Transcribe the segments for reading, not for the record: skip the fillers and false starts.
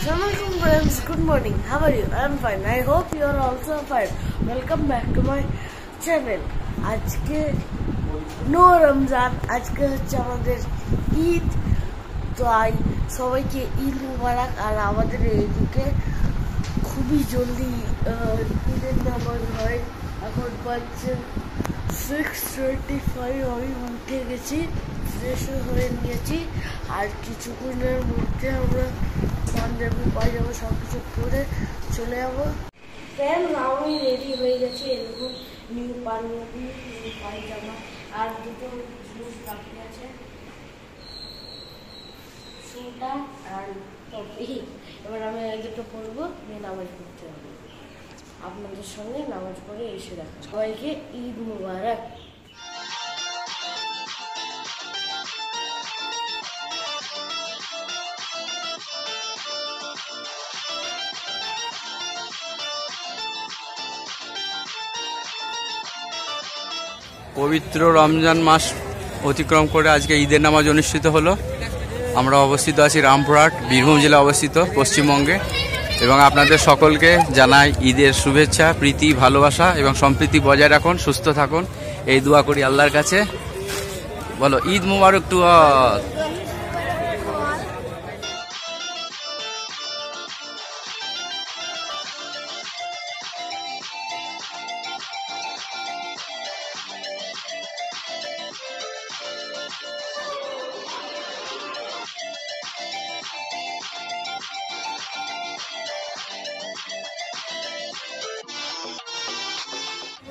Assalamualaikum friends, good morning. How are you? I am fine. I hope you are also fine. Welcome back to my channel. আজকে no Ramzan, আজকে হচ্ছে আমাদের ঈদ। তো সবাইকে ঈদ মুবারক। আর আমাদের এইদিকে খুবই জলদি ঈদের নামাজ হয়। এখন বাজছে 6:25। আমি উঠে গেছি, ফ্রেশ হয়ে নিয়েছি। আর কিছুক্ষণের মধ্যে আমরা পাঞ্জাবি পায়জামা সব কিছু পরে চলে যাবো। আমি রেডি হয়ে গেছি। এরকম নিউ পাঞ্জাবি, নিউ পায়জামা আর দুটো জিনিস বাকি আছে, শুটা আর টপি। এবার আমি এই দুটো পরবো, নিয়ে নামাজ পড়তে হবে। আপনাদের সঙ্গে নামাজ পড়ে এসে দেখা। সবাইকে ঈদ মুবারক। পবিত্র রমজান মাস অতিক্রম করে আজকে ঈদের নামাজ অনুষ্ঠিত হলো। আমরা অবস্থিত আছি রামপুরহাট, বীরভূম জেলা অবস্থিত, পশ্চিমবঙ্গে। এবং আপনাদের সকলকে জানাই ঈদের শুভেচ্ছা, প্রীতি, ভালোবাসা এবং সম্প্রীতি বজায় রাখুন, সুস্থ থাকুন, এই দোয়া করি আল্লাহর কাছে। বলো ঈদ মুবারক টু অল।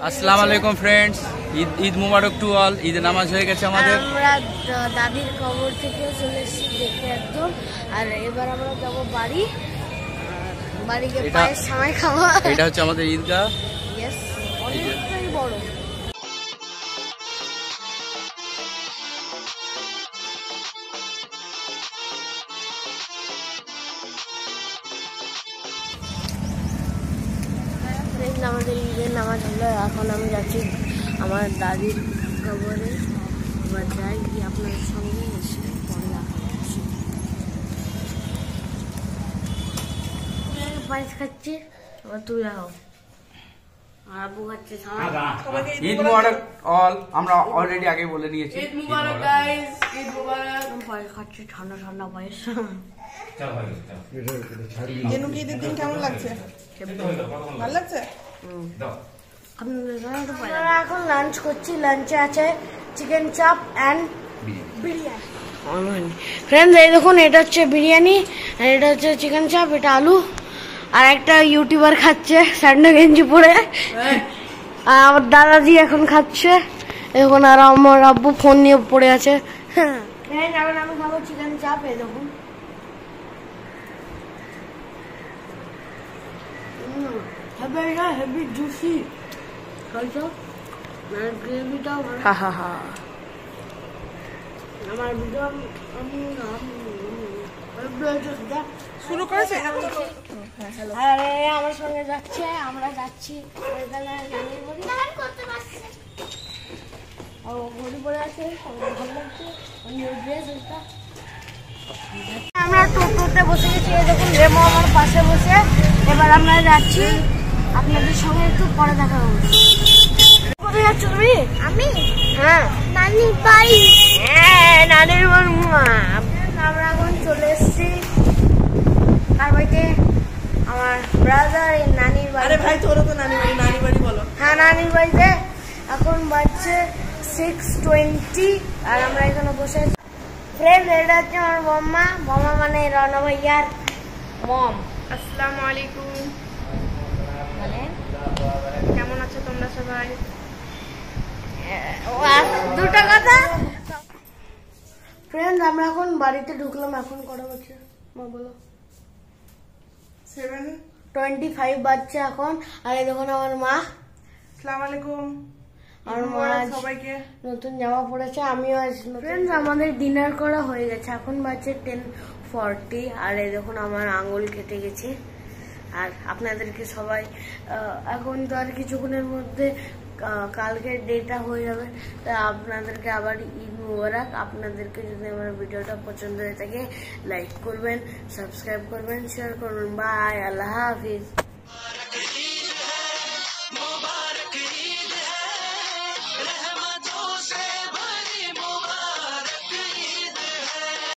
আসসালামু আলাইকুম friends, Eid Mubarak to all. ঈদের নামাজ হয়ে গেছে আমাদের। আমরা দাদির কবর থেকে চলে এসেছি দেখে একদম। আর এবার আমরা যাবো বাড়ি, বাড়িকে পায়ের সময় খাওয়া। এটা হচ্ছে আমাদের ঈদগাহ, অনেকটাই বড়। আমাদের ঈদের নামাজ হলো। এখন আমি যাচ্ছি আমার দাদির কবরে। এবার যাই গিয়ে আপনার সঙ্গে এসে পরে আসছি। পায়েস খাচ্ছি, এবার তুই যাও। আর আব্বু খাচ্ছে। ঈদ মুবারক অল। আমরা অলরেডি আগে বলে নিয়েছি ঈদ মুবারক গাইস, ঈদ মুবারক। পায়েস খাচ্ছি, ঠান্ডা ঠান্ডা পায়েস। জেনুকে ঈদের দিন কেমন লাগছে? ভালো লাগছে? আমরা এখন লাঞ্চ করছি। লাঞ্চে আছে চিকেন চাপ অ্যান্ড বিরিয়ানি। ফ্রেন্ডস এই দেখুন, এটা হচ্ছে বিরিয়ানি, এটা হচ্ছে চিকেন চাপ, এটা আলু। আর একটা ইউটিউবার খাচ্ছে স্যান্ডো গেঞ্জি পরে। আর আমার দাদাজি এখন খাচ্ছে এখন। আর আমার আব্বু ফোন নিয়ে পড়ে আছে। এখন আমি খাবো চিকেন চাপ। এই দেখুন, হেভি জুসি। গ্রেভিটাও আমার ভিডিও শুরু করেছে। আরে আমার সঙ্গে যাচ্ছে, আমরা যাচ্ছি ঘড়ি পরে আছে, ভালো লাগছে। আমরা টোটোতে বসে গেছি। দেখুন রেমো আমার পাশে বসে। এবার আমরা যাচ্ছি, আপনাদের সঙ্গে একটু পরে দেখা হবে। কোথায় যাচ্ছ তুমি? আমি? হ্যাঁ, নানির বাড়ি। হ্যাঁ, নানির বাড়ি। আমরা এখন চলে এসেছি কার বাড়িতে? আমার ব্রাদার এর নানির বাড়ি। আরে ভাই, তোরও তো নানি বাড়ি, নানি বাড়ি বলো। হ্যাঁ, নানির বাড়িতে। এখন বাজছে 6:20 আর আমরা এখানে বসে। ফ্রেন্ড এটা হচ্ছে আমার বম্মা। বম্মা মানে রনা ভাইয়ার মম। আসসালামু আলাইকুম। কেমন আছো তোমরা সবাই? দুটো কথা। ফ্রেন্ড আমরা এখন বাড়িতে ঢুকলাম। এখন কটা বাজছে মা বলো? 7:25 বাজছে এখন। আর এই দেখুন আমার মা। আসসালামু আলাইকুম। আমার মা সবাইকে নতুন জামা পড়েছে, আমিও আজ। ফ্রেন্ডস আমাদের ডিনার করা হয়ে গেছে। এখন বাজছে 10:40। আর এই দেখুন আমার আঙুল কেটে গেছে। আর আপনাদেরকে সবাই এখন তো আর কিছুক্ষণের মধ্যে কালকে ডেটা হয়ে যাবে। তাই আপনাদেরকে আবার ঈদ মুবারক। আপনাদেরকে যদি আমার ভিডিওটা পছন্দ হয়ে থাকে লাইক করবেন, সাবস্ক্রাইব করবেন, শেয়ার করবেন। বাই, আল্লাহ হাফিজ।